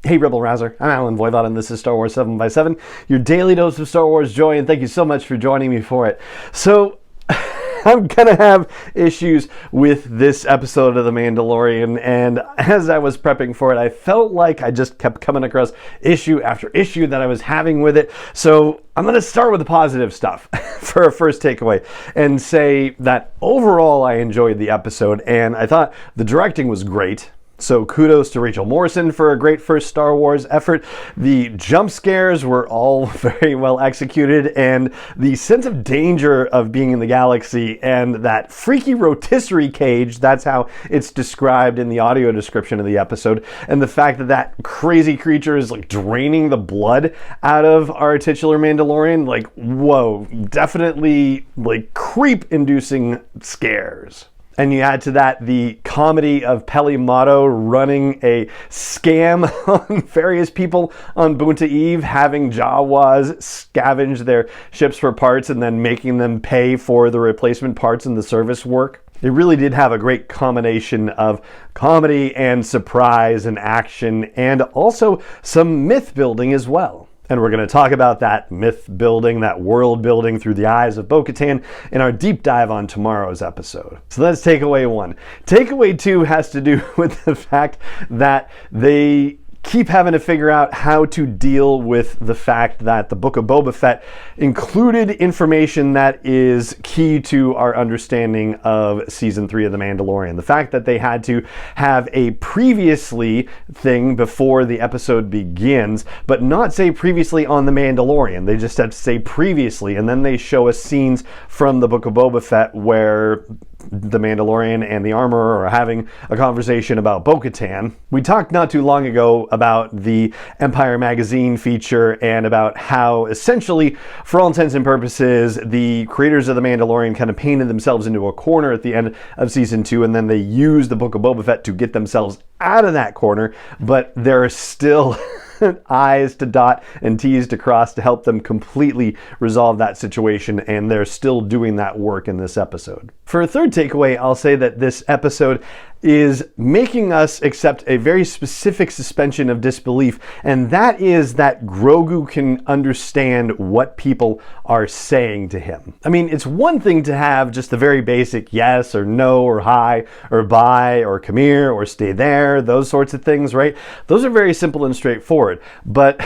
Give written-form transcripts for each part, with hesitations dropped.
Hey Rebel Rouser, I'm Alan Voivod and this is Star Wars 7x7, your daily dose of Star Wars joy, and thank you so much for joining me for it. So, I'm gonna have issues with this episode of The Mandalorian, and as I was prepping for it, I felt like I just kept coming across issue after issue that I was having with it. So I'm gonna start with the positive stuff for a first takeaway and say that overall I enjoyed the episode, and I thought the directing was great. So kudos to Rachel Morrison for a great first Star Wars effort. The jump scares were all very well executed, and the sense of danger of being in the galaxy and that freaky rotisserie cage, that's how it's described in the audio description of the episode, and the fact that that crazy creature is like draining the blood out of our titular Mandalorian, like, whoa, definitely like creep-inducing scares. And you add to that the comedy of Peli Motto running a scam on various people on Boonta Eve, having Jawas scavenge their ships for parts and then making them pay for the replacement parts and the service work. It really did have a great combination of comedy and surprise and action, and also some myth building as well. And we're going to talk about that myth building, that world building through the eyes of Bo-Katan in our deep dive on tomorrow's episode. So that's takeaway one. Takeaway two has to do with the fact that they keep having to figure out how to deal with the fact that the Book of Boba Fett included information that is key to our understanding of Season 3 of The Mandalorian. The fact that they had to have a previously thing before the episode begins, but not say previously on The Mandalorian. They just have to say previously, and then they show us scenes from the Book of Boba Fett where the Mandalorian and the Armorer are having a conversation about Bo-Katan. We talked not too long ago about the Empire Magazine feature and about how essentially, for all intents and purposes, the creators of The Mandalorian kind of painted themselves into a corner at the end of Season 2, and then they used the Book of Boba Fett to get themselves out of that corner, but there are still I's to dot and T's to cross to help them completely resolve that situation, and they're still doing that work in this episode. For a third takeaway, I'll say that this episode is making us accept a very specific suspension of disbelief, and that is that Grogu can understand what people are saying to him. I mean, it's one thing to have just the very basic yes or no or hi or bye or come here or stay there, those sorts of things, right? Those are very simple and straightforward, but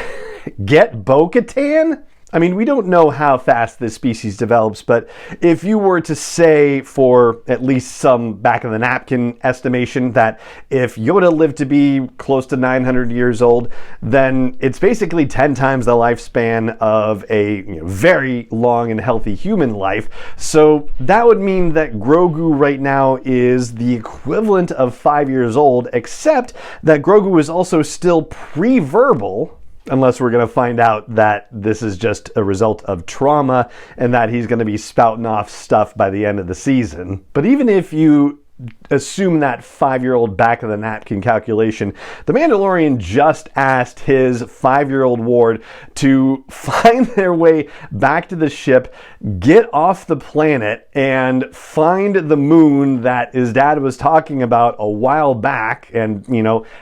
get Bo-Katan? I mean, we don't know how fast this species develops, but if you were to say, for at least some back-of-the-napkin estimation, that if Yoda lived to be close to 900 years old, then it's basically 10 times the lifespan of a very long and healthy human life. So that would mean that Grogu right now is the equivalent of 5 years old, except that Grogu is also still pre-verbal, unless we're going to find out that this is just a result of trauma and that he's going to be spouting off stuff by the end of the season. But even if you assume that 5-year-old back-of-the-napkin calculation, the Mandalorian just asked his 5-year-old ward to find their way back to the ship, get off the planet, and find the moon that his dad was talking about a while back. And,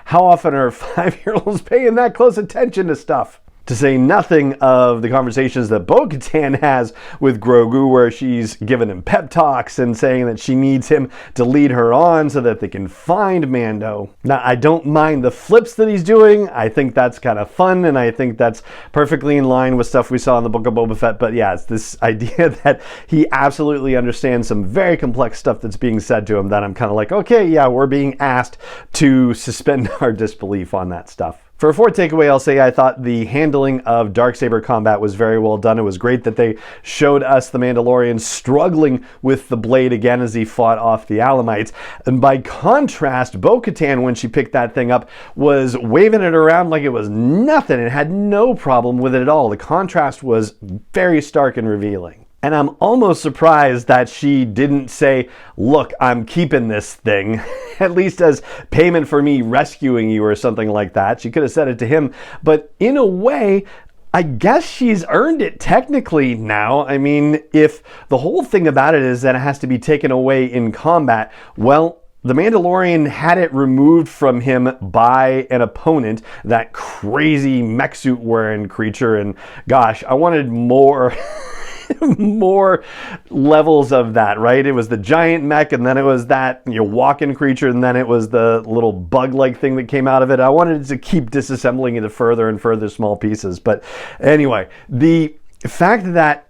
how often are 5-year-olds paying that close attention to stuff? To say nothing of the conversations that Bo-Katan has with Grogu, where she's giving him pep talks and saying that she needs him to lead her on so that they can find Mando. Now, I don't mind the flips that he's doing. I think that's kind of fun, and I think that's perfectly in line with stuff we saw in the Book of Boba Fett. But yeah, it's this idea that he absolutely understands some very complex stuff that's being said to him that I'm kind of like, okay, yeah, we're being asked to suspend our disbelief on that stuff. For a fourth takeaway, I'll say I thought the handling of darksaber combat was very well done. It was great that they showed us the Mandalorian struggling with the blade again as he fought off the Alamites. And by contrast, Bo-Katan, when she picked that thing up, was waving it around like it was nothing and had no problem with it at all. The contrast was very stark and revealing. And I'm almost surprised that she didn't say, look, I'm keeping this thing, at least as payment for me rescuing you or something like that. She could have said it to him. But in a way, I guess she's earned it technically now. I mean, if the whole thing about it is that it has to be taken away in combat, well, the Mandalorian had it removed from him by an opponent, that crazy mech suit wearing creature, and gosh, I wanted more more levels of that, right? It was the giant mech, and then it was that walking creature, and then it was the little bug-like thing that came out of it. I wanted to keep disassembling into further and further small pieces. But anyway, the fact that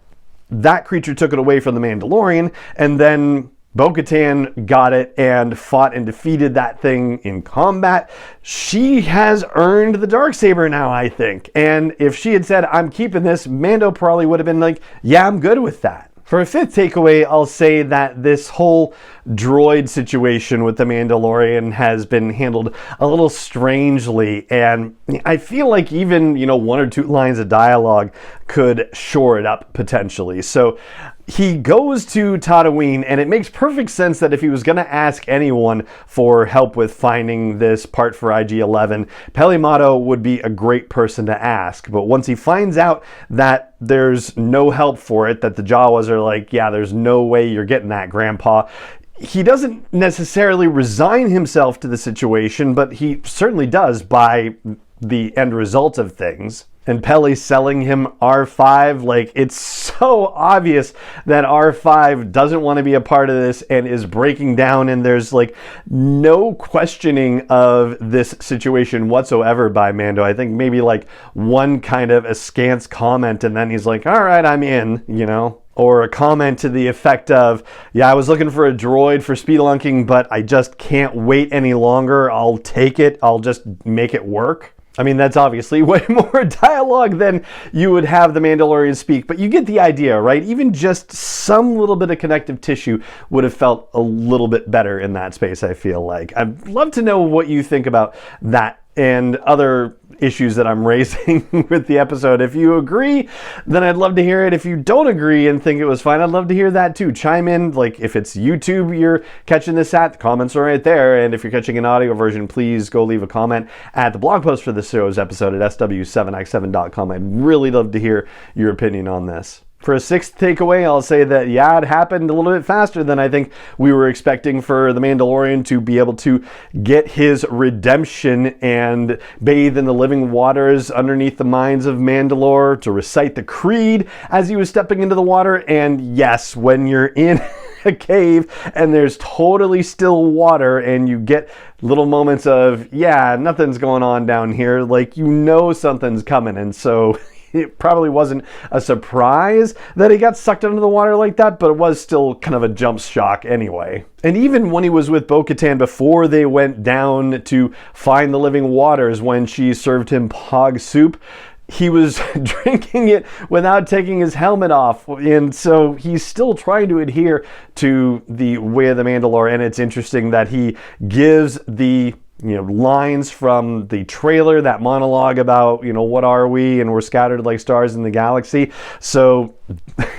that creature took it away from the Mandalorian, and then Bo-Katan got it and fought and defeated that thing in combat. She has earned the Darksaber now, I think. And if she had said, I'm keeping this, Mando probably would have been like, yeah, I'm good with that. For a fifth takeaway, I'll say that this whole droid situation with the Mandalorian has been handled a little strangely, and I feel like even, one or two lines of dialogue could shore it up potentially. So he goes to Tatooine, and it makes perfect sense that if he was going to ask anyone for help with finding this part for IG-11, Peli-Motto would be a great person to ask. But once he finds out that there's no help for it, that the Jawas are like, yeah, there's no way you're getting that, Grandpa, he doesn't necessarily resign himself to the situation, but he certainly does by the end result of things. And Peli selling him R5, like, it's so obvious that R5 doesn't want to be a part of this and is breaking down, and there's like no questioning of this situation whatsoever by Mando. I think maybe like one kind of askance comment, and then he's like, all right, I'm in, Or a comment to the effect of, yeah, I was looking for a droid for spelunking, but I just can't wait any longer. I'll take it. I'll just make it work. I mean, that's obviously way more dialogue than you would have the Mandalorian speak, but you get the idea, right? Even just some little bit of connective tissue would have felt a little bit better in that space, I feel like. I'd love to know what you think about that and other issues that I'm raising with the episode. If you agree, then I'd love to hear it. If you don't agree and think it was fine, I'd love to hear that too. Chime in, like if it's YouTube you're catching this at, the comments are right there. And if you're catching an audio version, please go leave a comment at the blog post for this show's episode at sw7x7.com. I'd really love to hear your opinion on this. For a sixth takeaway, I'll say that, yeah, it happened a little bit faster than I think we were expecting for the Mandalorian to be able to get his redemption and bathe in the living waters underneath the Mines of Mandalore, to recite the creed as he was stepping into the water. And yes, when you're in a cave and there's totally still water and you get little moments of, yeah, nothing's going on down here, like, something's coming. And so it probably wasn't a surprise that he got sucked under the water like that, but it was still kind of a jump shock anyway. And even when he was with Bo-Katan before they went down to find the living waters, when she served him pog soup, he was drinking it without taking his helmet off. And so he's still trying to adhere to the way of the Mandalore. And it's interesting that he gives the lines from the trailer, that monologue about, what are we? And we're scattered like stars in the galaxy. So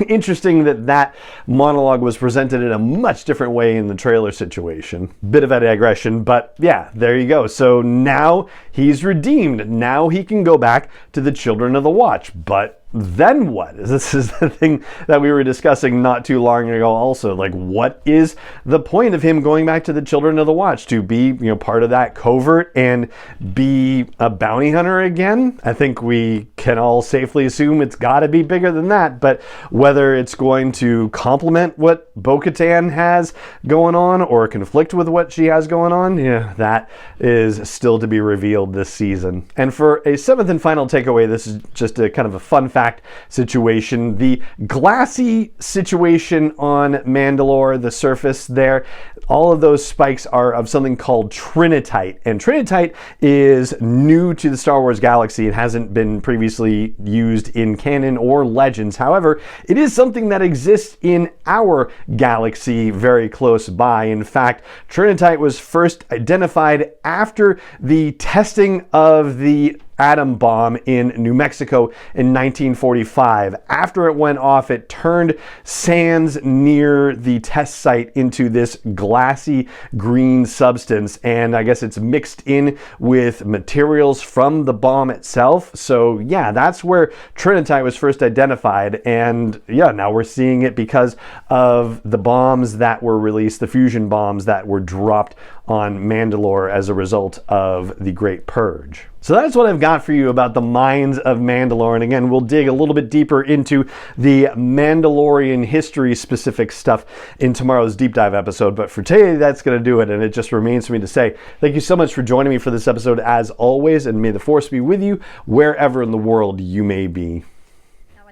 interesting that monologue was presented in a much different way in the trailer situation. Bit of a digression, but yeah, there you go. So now he's redeemed. Now he can go back to the Children of the Watch. But then what? This is the thing that we were discussing not too long ago also. Like, what is the point of him going back to the Children of the Watch? To be, part of that covert and be a bounty hunter again? I think we can all safely assume it's got to be bigger than that. But whether it's going to complement what Bo-Katan has going on or conflict with what she has going on, that is still to be revealed this season. And for a seventh and final takeaway, this is just a kind of a fun fact situation. The glassy situation on Mandalore, the surface there, all of those spikes are of something called trinitite. And trinitite is new to the Star Wars galaxy. It hasn't been previously used in canon or legends. However, it is something that exists in our galaxy very close by. In fact, trinitite was first identified after the testing of the atom bomb in New Mexico in 1945. After it went off, it turned sands near the test site into this glassy green substance, and I guess it's mixed in with materials from the bomb itself. So yeah, that's where trinitite was first identified, and yeah, now we're seeing it because of the bombs that were released, the fusion bombs that were dropped on Mandalore as a result of the Great Purge. So that's what I've got for you about the Mines of Mandalore. And again, we'll dig a little bit deeper into the Mandalorian history specific stuff in tomorrow's deep dive episode. But for today, that's going to do it. And it just remains for me to say thank you so much for joining me for this episode as always. And may the Force be with you wherever in the world you may be.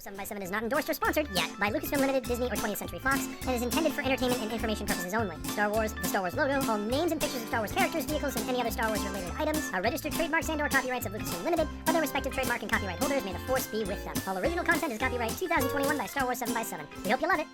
7x7 is not endorsed or sponsored yet by Lucasfilm Limited, Disney, or 20th Century Fox, and is intended for entertainment and information purposes only. Star Wars, the Star Wars logo, all names and pictures of Star Wars characters, vehicles, and any other Star Wars related items are registered trademarks and/or copyrights of Lucasfilm Limited, or their respective trademark and copyright holders. May the Force be with them. All original content is copyright 2021 by Star Wars 7x7. We hope you love it.